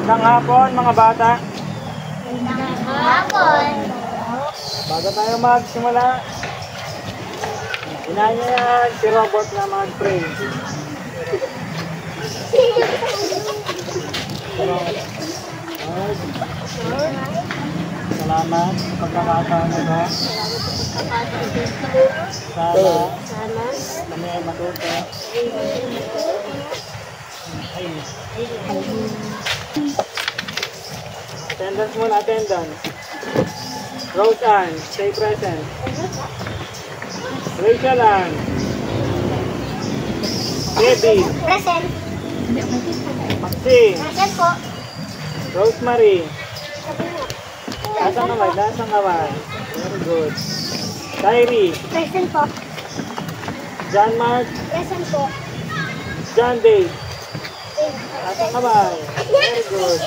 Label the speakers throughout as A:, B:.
A: Magandang hapon mga bata.
B: Magandang hapon.
A: Bago tayo magsimula, inahin niya yan si Robot na mag-pray. Salamat sa pagkakataon ito. Sana kami ay matuto. Attendance muna, attendance. Rose Ann, stay present. Rachel Ann. Debbie.
B: Present.
A: Maxine.
B: Present po.
A: Rosemary. Lasang kamay, lasang kamay. Very good. Kyrie.
B: Present po.
A: John Mark.
B: Present po.
A: John Day. Lasang kamay. Very good.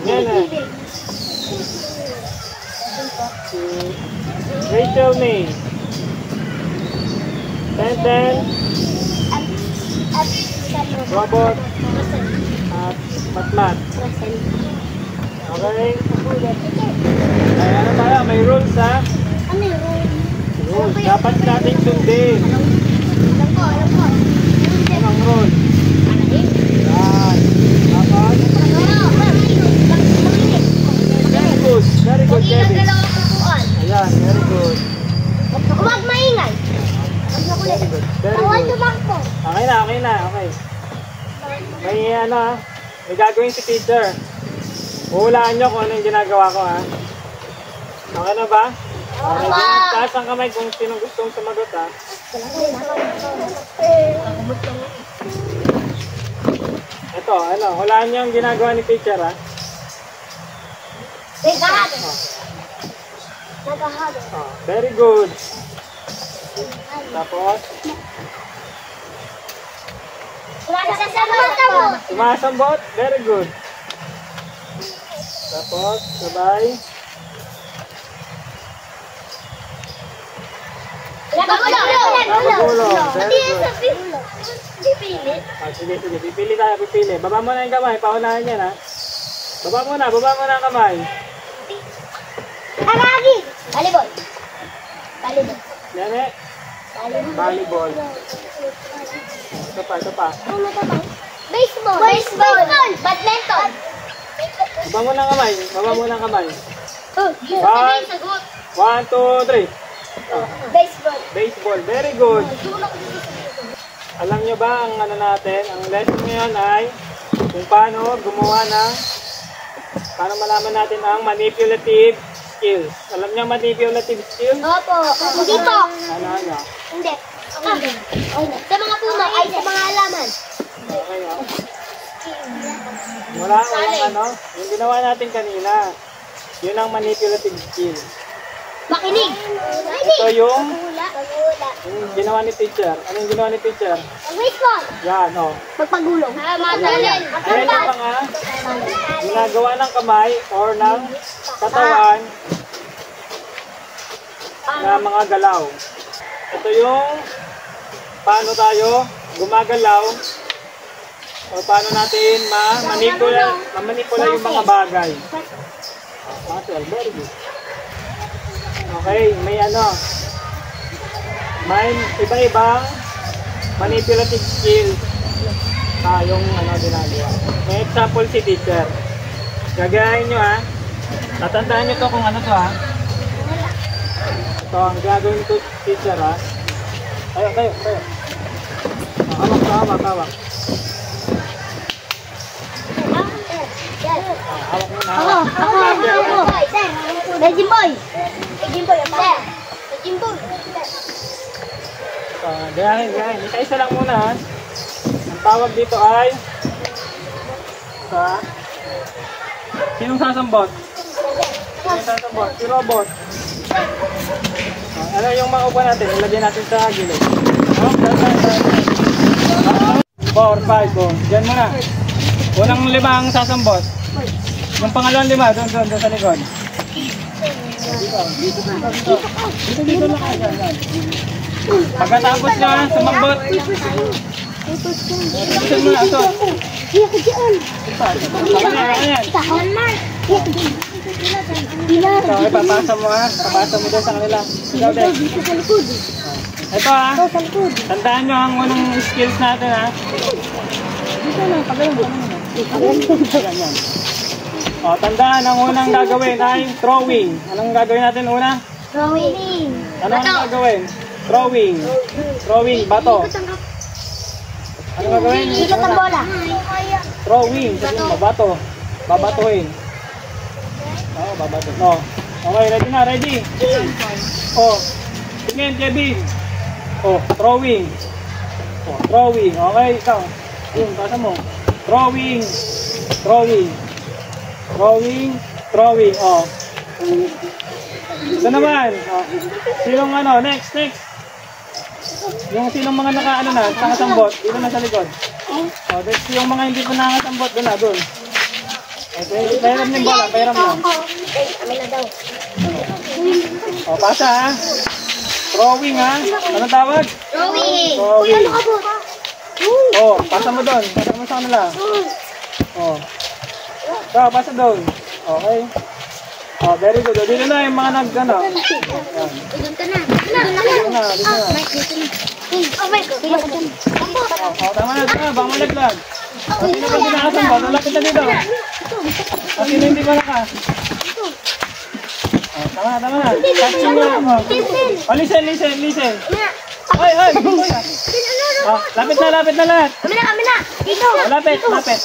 A: Nene. Si Rachel May. Tenten. Robot. At Matmat. Okay? Ay, ano tayo? May rules ha?
B: Ano yung
A: Rules. Dapat natin sundin.
B: Alam po, alam po.
A: Ang rules. Yan. Tapos? Very good. Very good, Kevin. Ayan, very good.
B: Huwag maingay.
A: Very good. Very
B: Bawal
A: good.
B: tumakbo.
A: Okay na, okay na. Okay. May ano ha? May gagawin si teacher. Huhulaan nyo kung ano yung ginagawa ko ha. Okay na ba? Okay. Taas ang kamay kung sino gustong sumagot ha. Ito, ano, hulaan nyo yung ginagawa ni teacher ha.
B: Nagahado. Nagahado.
A: Oh, very good. Tapos,
B: Sumasabot.
A: sumasambot. Very good. Tapos, sabay.
B: Napagulo.
A: Very good.
B: Dipili.
A: Ah, sige, sige. Pipili tayo, pipili. Baba mo na yung kamay. Paunahan yan ha. Baba mo na ang kamay.
B: Aragi. Volleyball. Volleyball.
A: Nene. Volleyball. Ito pa.
B: Ano to ba? Baseball. Baseball. Badminton.
A: Baba mo na ang kamay. Baba mo na ang kamay.
B: Sabihin, sagot.
A: 1, 2, 3. Oh,
B: Baseball.
A: baseball. Very good. Alam nyo ba ang ano natin? Ang lesson ngayon ay kung paano gumawa ng paano malaman natin ang manipulative skills. Alam nyo ang manipulative skills?
B: Opo. Hindi po.
A: Ano?
B: Hindi. Sa mga puno ay sa mga halaman.
A: Okay, oh. Walang ano? Yung ginawa natin kanina. Yun ang manipulative skill.
B: Makinig.
A: Ito yung ginawa ni teacher. Ano yung ginawa ni teacher?
B: Baseball.
A: Yan, oh.
B: Magpagulong. Madalin.
A: Ayan yung mga ginagawa ng kamay or ng katawan na mga galaw. Ito yung paano tayo gumagalaw o paano natin ma-manipula yung mga bagay. Very good. Okay, may iba-ibang manipulative skills tayong ginagawa. May example si teacher. Gagayahin nyo ha. Tatandaan nyo to kung ano to ha. Ito ang gagawin nito teacher ha. Kayo. Hawak. Hawak mo na.
B: Jimboy.
A: Gayahin. Isa-isa lang muna ha. Ang tawag dito ay sinong sasambot? Si Robot. Ano yung mga upo natin? Ilagay natin sa gilid. 4, 5. Diyan muna. Unang 5 ang sasambot. Yung pangalawang 5, doon sa likod. Dito lang. Pagkatapos nyo sumambot, Bilisan mo na ito.
B: Iya ko dyan.
A: Ayan.
B: Tahan, Mark. Iya ko dyan.
A: Ito, ipapasa mo ha. Papasa mo doon sa kanila. Ikaw din.
B: Dito sa likod.
A: Ito ha.
B: Ito sa likod.
A: Tandaan nyo ang unang skills natin ha. Dito na, pagano'n mo. Ganyan. O, tandaan ang unang gagawin ay throwing. Anong gagawin natin una?
B: Drawing.
A: Anong gagawin? Throwing. Throwing, bato. Anong gagawin?
B: Ikot ang bola.
A: Throwing. Sabi mo, bato. Babatuhin. Oo, babato. No. Okay, ready na, ready. O, tingin, Kevin. O, throwing. O, throwing. Okay, ikaw. Yun, pasa mo. Throwing. Throwing. Throwing. Throwing. O. Ito naman. O. Sinong ano? Next, next. Yung sinong mga naka-ano na, nakasambot, dito na sa likod. O, next yung mga hindi pa nakasambot, doon na, doon. Okay, pairam yung bola, pairam lang.
B: Amin na daw.
A: O, pasa ha. Throwing ha. Anong tawag?
B: Drawing.
A: Throwing.
B: Ano ka po?
A: O, pasa mo doon. Pasa mo sa kanila. O. Ito, pasa doon. Okay. O, very good. O, dito na yung mga nag-ano. Yan.
B: Doon ka na. Doon na.
A: Dito na, dito na.
B: Mike, dito na. Oh, Mike. Dito ka dyan.
A: O, tama na, tama. Baka malaglag. O, sino ba sinakasambot? Lalapit na dito. O, sino hindi pa naka? O, tama na, tama na. Catching mo lang. O, listen, listen, listen. Ay, ay. O, lapit na lahat.
B: Kami na. Dito.
A: O, lapit, lapit.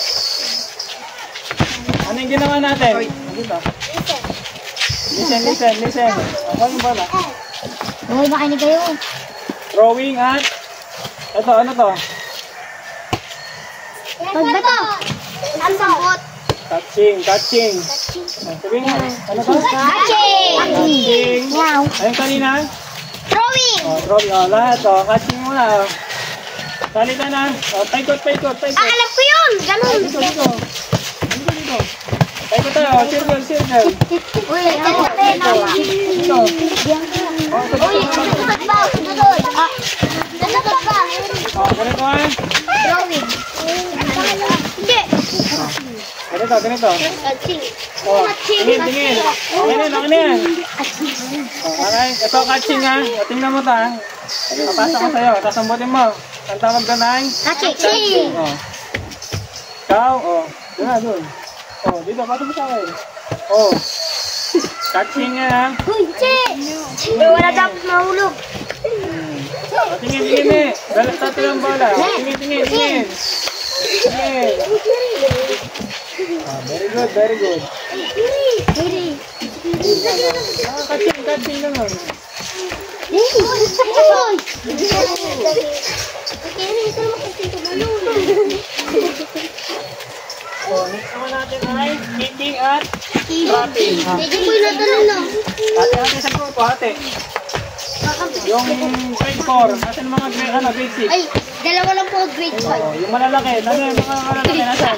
A: Ano yung ginawa natin? Dito. Listen, listen, listen. Ako yung bola.
B: Uy, makinig kayo.
A: Throwing at... Ito, ano to?
B: Pagbato. Ang sambot.
A: Catching, catching. Sabihin mo, ano to?
B: Catching.
A: Catching.
B: Meow.
A: Ayun kanina?
B: Throwing.
A: O, throwing. O, lahat. O, catching mo na. O. Salita na. O, paikot, paikot, paikot.
B: Ah, alam ko yun. Ganun.
A: Dito, dito. Dito, dito. Paikot tayo. Circle, circle.
B: Uy, ano ka?
A: Dito. O,
B: Uy, sunod ba? Sunod. Ah, sunod ba?
A: O, ganito ha.
B: Drawing. Hindi.
A: Ganito, ganito.
B: Catching.
A: O, tingin, tingin. Okay na, okay na yan. Okay, ito catching ha. O, tingnan mo ta. Papasa ko sa'yo. Sasambutin mo. Ang tawag doon ay?
B: Catching.
A: O. Ikaw, o. Doon na, doon. O, dito, pasa mo sa akin. O. Catching nga ha.
B: Uy, che. Wala dapat mahulog.
A: O, tingin, tingin eh. Dalat natin ang bola. O, tingin, tingin, tingin. Tingin. O, very good, very good. Catching, catching naman. O, next naman natin ay kicking at trapping.
B: Medyo ko yung natanong lang.
A: Ate sa grupo, ate. Yung grade 4, natin mga grade 6.
B: Ay, dalawa lang po grade 5.
A: Oh, yung malalaki, ano yung mga malalaki, nasan?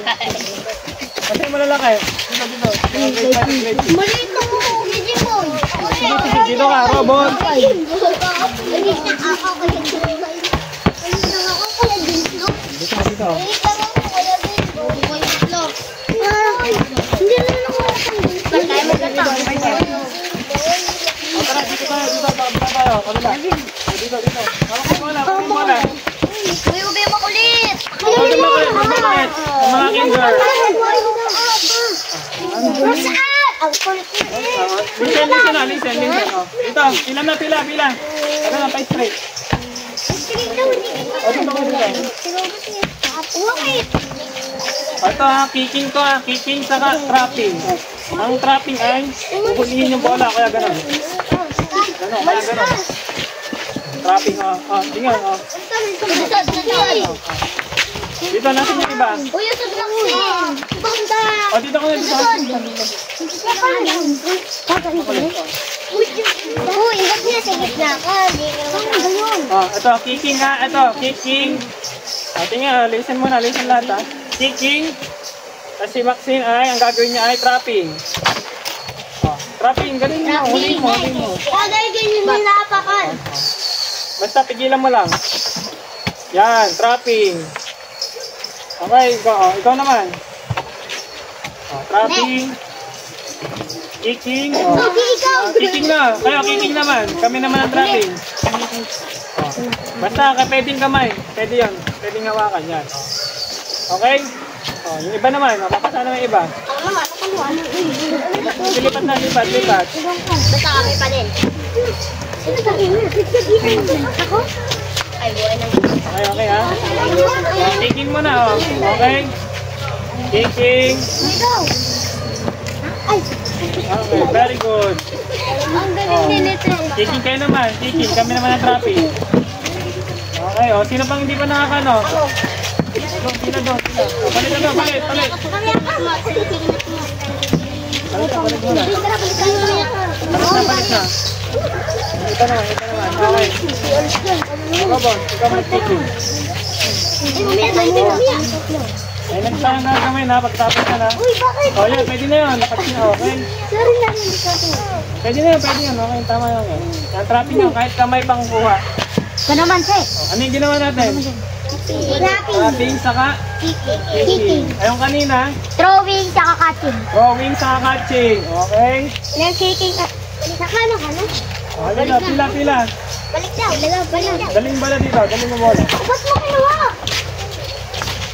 A: Kasi yung malalaki, dito, dito. Yung grade 5 and grade 6.
B: Maliit lang po, medyo po.
A: Dito ka, robot. Dito, dito.
B: Hindi naman ako kaya magkatang.
A: O, tara, dito tayo, dito tayo. Kabila. Dito, dito. Hawak mo bola, hawak mo bola.
B: Uy, ube makulit.
A: Huwag yung makulit, huwag yung makulit. Yung mga kinder.
B: Saan? Ang kulit na
A: Listen, listen na, listen, listen. O, dito, pila na, pila, pila. Ano na, pa straight. O, dito ko dito. Ito ha, kicking to ha, kicking saka trapping. Ang trapping ay pupulihin yung bola, kaya gano'n. Gano'n, kaya gano'n. Trapping ha, tingnan ha. Dito, natin yung iba.
B: Uy, yung sobrang sin. Banda.
A: O, dito ko na dito.
B: Uy, ba't niya sa gitna ka?
A: O, ito, kicking ha, ito, kicking. O, tingnan, listen muna, listen lahat ha. Kicking. Kasi Maxine ay, ang gagawin niya ay trapping. O, trapping, ganun mo, huliin mo, huliin mo.
B: Kagay ganyan mo napakan.
A: Basta pigilan mo lang. Yan, trapping. Okay, ikaw naman. Trapping. Kicking. Kicking na. Kayo, kicking naman. Kami naman ang trapping. Basta, pwedeng kamay. Pwede yan. Pwedeng hawakan. Yan. Okay? Yung iba naman. Mapapasa naman yung iba. Lipat na, lipat.
B: Basta kami pa din. Ako? Ay, buhay na.
A: Okay ha? Kicking mo na, Okay? Kicking. Okay, very good.
B: Ang galing nito.
A: Kicking kayo naman. Kicking. Kami naman ang trapping. Okay, sino pang hindi pa nakakano? Sino doon? Balik na doon, balik. Balik muna. Balik na. Ito naman. Okay. Ikaw, boss. Ikaw mag-kicking. Ay, nagtayang gagawin ha. Pagtapos ka na. Yan. Pwede na yun. Okay. Pwede na yun. Okay, tama yun. Yan, trapping yun. Kahit kamay pang kuha.
B: Ito naman, Che.
A: Ano yung ginawa natin? Trapping, saka kicking. Ayun kanina.
B: Throwing, tsaka catching.
A: Throwing, saka catching. Okay?
B: Yung kicking, saka ano ka na?
A: Pila.
B: Balik daw, balik.
A: Daling bala dito. Daling mo bola.
B: Ba't mo kinuha?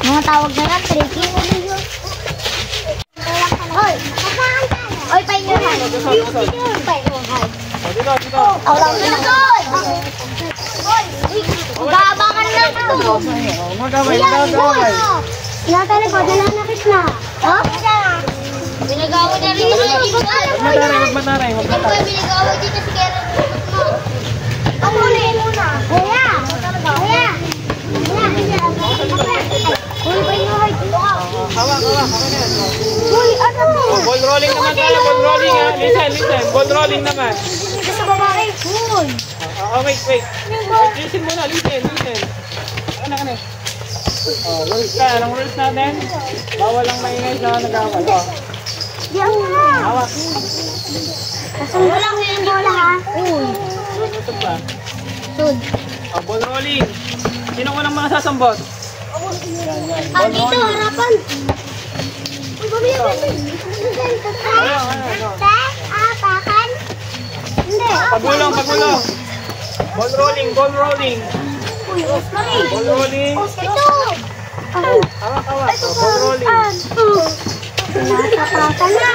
B: Mga tawag na yan, trekking. Hoy, kasaan tayo? Hoy, pahingahan. Pahingahan.
A: Dito.
B: Awlang na doon. Hoy, magabangan lang ito.
A: Magaway.
B: Tinatali ko, dala na kita. Ha? Binagawa na rin ito.
A: Huwag mataray.
B: Binagawa dito si Kera. Ako ulit muna. Kaya. Uy, pahingahan.
A: Hawak.
B: Uy, ano mo?
A: Ball rolling naman tayo. Ball rolling ha. Listen. Ball rolling naman.
B: Gusto ko ba kayo? Uy.
A: Wait. Listen muna. Listen. Ano? Rules ka. Anong rules natin? Bawal lang maingay sa nag-awal.
B: Diyan na.
A: Hawak.
B: Kasunod lang yung bola ha. Uy.
A: Ito ba?
B: Sud.
A: Ball rolling. Sino ko nang mga sasambot?
B: Dito, harapan. Uy, bumili. Apakan? Hindi.
A: Pagulong. Ball rolling.
B: Uy,
A: Ball rolling.
B: ito.
A: Hawak. Ball rolling.
B: Nakapatan na.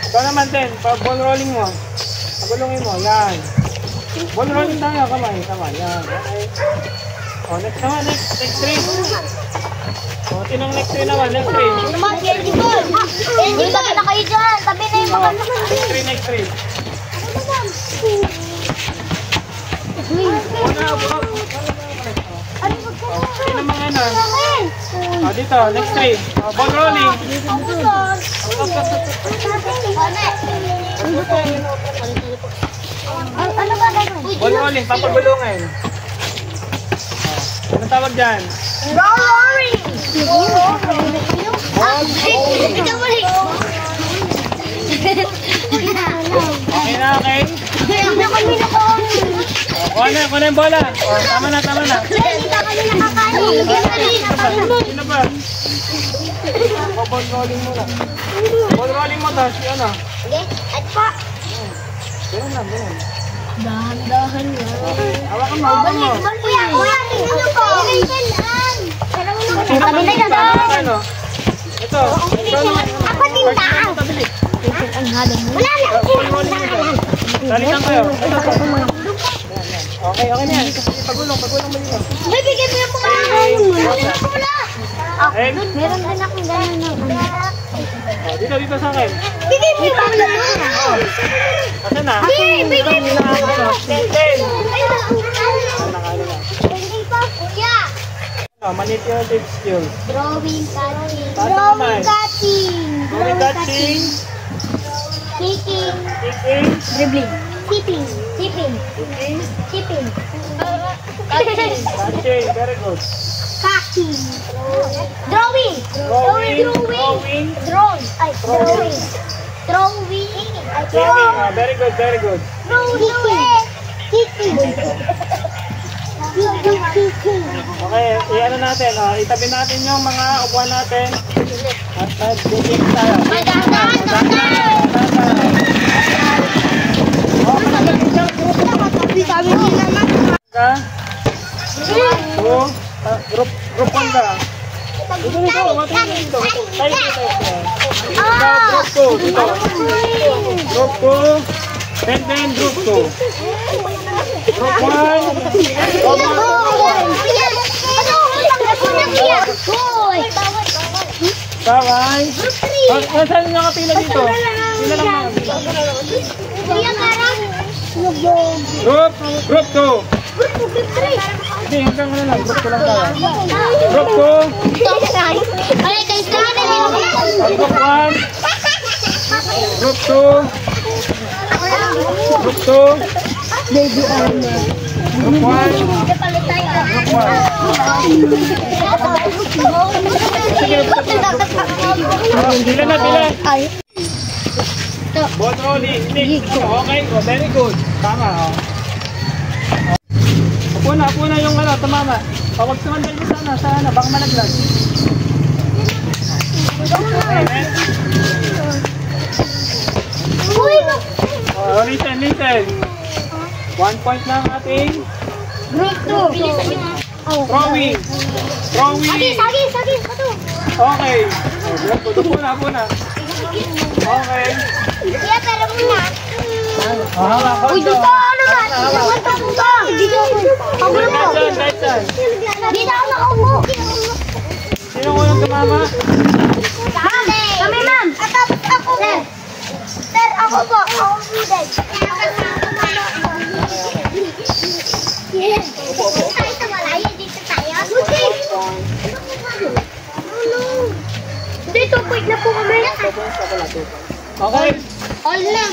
A: Ikaw naman din. Ball rolling mo. Pagulongin mo. Yan. Ball rolling tayo. Kamay. Yan. Okay. Next three. Tinong next three naman. Next three.
B: Naman, candy ball. Candy ball na kayo dyan. Tabi na yung makan naman.
A: Next three. Sino mga ano? Dito. Next three. Ball rolling.
B: Ano ba gano'n?
A: Ball rolling. Papagulungin. Anong tawag dyan?
B: Rolling!
A: Okay? Kuha na yung bola. Tama na. Sino ba? Ball rolling mo na. Ball rolling mo to. Ano?
B: At pa.
A: Ganun.
B: Dahan-dahan nga.
A: Hawakan mo.
B: Kuya, tingnan niyo po.
A: Sabi na yan. Ano? Ito.
B: Ako tindahan. Ang halong mo. Wala na.
A: Ball rolling mo to. Dalitan kayo. Okay na yan. Pagulong mo dito.
B: May bigyan mo yung pangalaman mo. Wala.
C: Meron din akong gano'n ng ano.
A: Dito sa akin.
B: Bigyan mo yung pangalaman.
A: Kasi na.
B: Bigyan mo.
A: Ten.
B: Nakalo na. Hindi pa, kuya.
A: Manipulative skills.
B: Drawing, catching.
A: Drawing,
B: catching. Kicking.
C: Dribbling.
B: Tipping.
A: Catching. Very good.
B: Packing. Drawing.
A: Drawing.
B: Drawing.
A: Very good.
B: Throwing.
A: Okay, i-ano natin, itabi natin yung mga upuan natin. At mag-game tayo.
B: Sabi nila naman.
A: Group 1 ka. Dito. Tayo dito. Group 2. Dito. Group 2. And then group 2. Group 1. Kaway. Saan nyo nakapila dito? Pila lang mga. Group 2. Hindi, hanggang ano lang. Group 2 lang tayo. Group 2. Group 1. Group 2. Group 2. Baby armor. Group 1. Group 1. Bila na, bila. Boto, Nick. Okay, very good. Tama, Apo na yung ano, tumama. Huwag sumandal mo sana, baka malaglag. Okay, listen. 1 point lang ating
B: Group 2.
A: throwing.
B: Sagi.
A: Okay. Upo na. Okay.
B: Iya, pero muna.
A: Uy,
B: dito ano ba? Dito. Dito ako nakaupo.
A: Sino ko yung tumama?
B: Kami, ma'am. Ako. Sir, ako po. Ako po din. Tayo sa malayo. Dito tayo. Dito, quick na po kami.
A: Okay.
B: All na.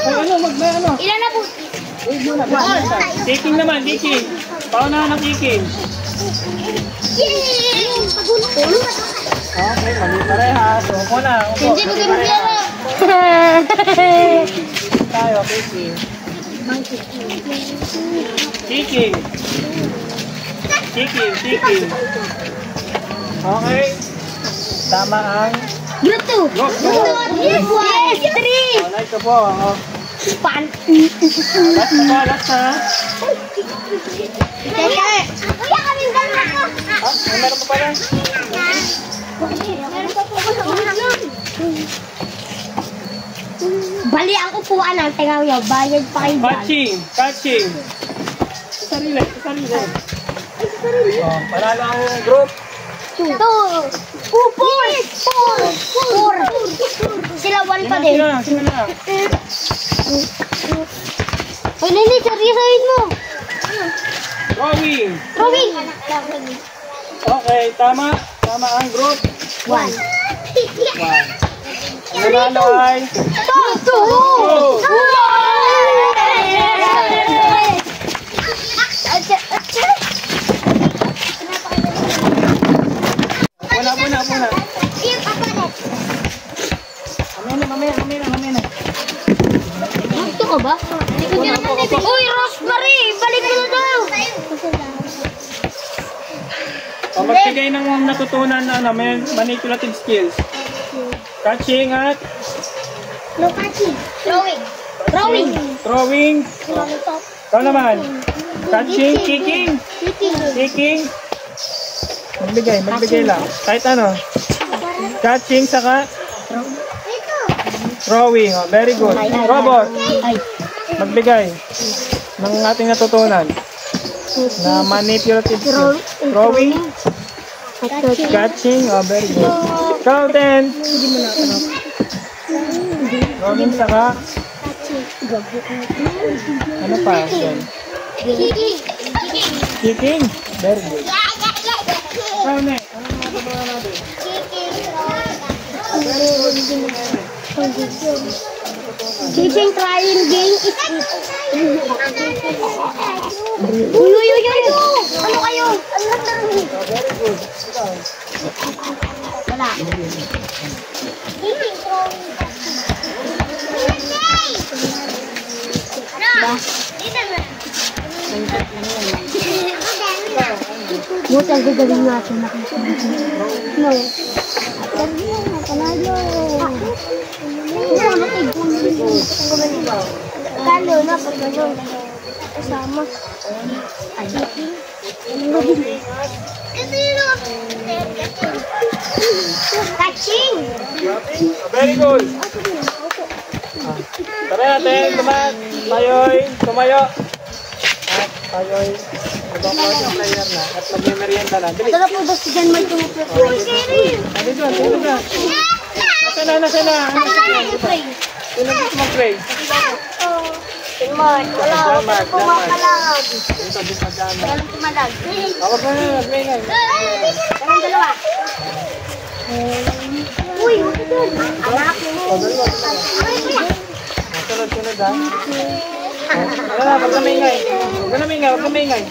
A: Ano?
B: Ilan na po?
A: Kicking naman. Pauna ng kicking.
B: Yay!
A: Okay, mali parehas. Upo na.
B: Hindi mo ganun yan.
A: Tayo, kicking. Okay. Tama ang
B: Group 2.
A: Group 2.
B: Yes, 3.
A: Alright ka po.
B: Pan.
A: Last na.
B: Kuya, kami dalawa ko.
A: May meron pa pala?
B: Meron pa po ko sa ulan. Bali ang upuan ng tingaw bayad pa kayo dyan.
A: Catching. Sarili. Panalo ang group.
B: 2. 4. Sila 1 pa din.
A: Sino na?
B: Ay, Lili, seryosohin mo.
A: Drawing. Okay, tama. Tama ang group.
B: 1.
A: Ang nanalo ay
B: 2.
A: Muna. Mamaya na.
B: Gusto ka ba? Uy, Rosemary! Balik mo na daw!
A: Magbigay ng natutunan na manipulative skills. Catching at
B: No catching. Throwing.
A: Ikaw naman. Catching, kicking. Magbigay lang. Kahit ano. Catching saka throwing. Very good. Robot. Magbigay ng ating natutunan na manipulative skills. Throwing, catching. Very good. Ikaw din. Throwing saka ano pa? Kicking. Very good. Ikaw na. Ano natutunan natin?
B: Kicking trial game is Uy! Ano kayo?
A: Very good.
B: Wala. Kicking throwing. Buti ang gagaling natin. No. Panalo. Kalo na pag gano'n. Kasama. Catching!
A: Very good. Tara natin, tumayo. At tayo'y mag-upload ng player na. At mag-merienda na. Dali.
B: Tara po ba si John Mark yung
A: Dito na. Nasaan na? Sino gusto mag-pray?
B: Mark, wala ako na pumakalangag.
A: Dito, dyan.
B: Walang tumalag.
A: Tawag mo na, mag-pray.
B: Parang dalawa. Uy, anak mo.
A: Sunod ha. Wala na, wag na maingay.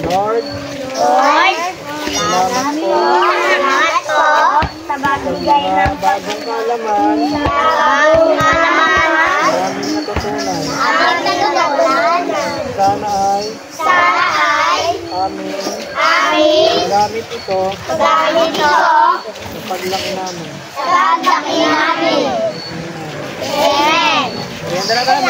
A: Lord, salamat po
B: Sa bagay ng
A: bagong kaalaman. Maraming natutunan. Sana ay aming gamit ito sa paglaki namin.
B: Amen.
A: Merienda na tayo.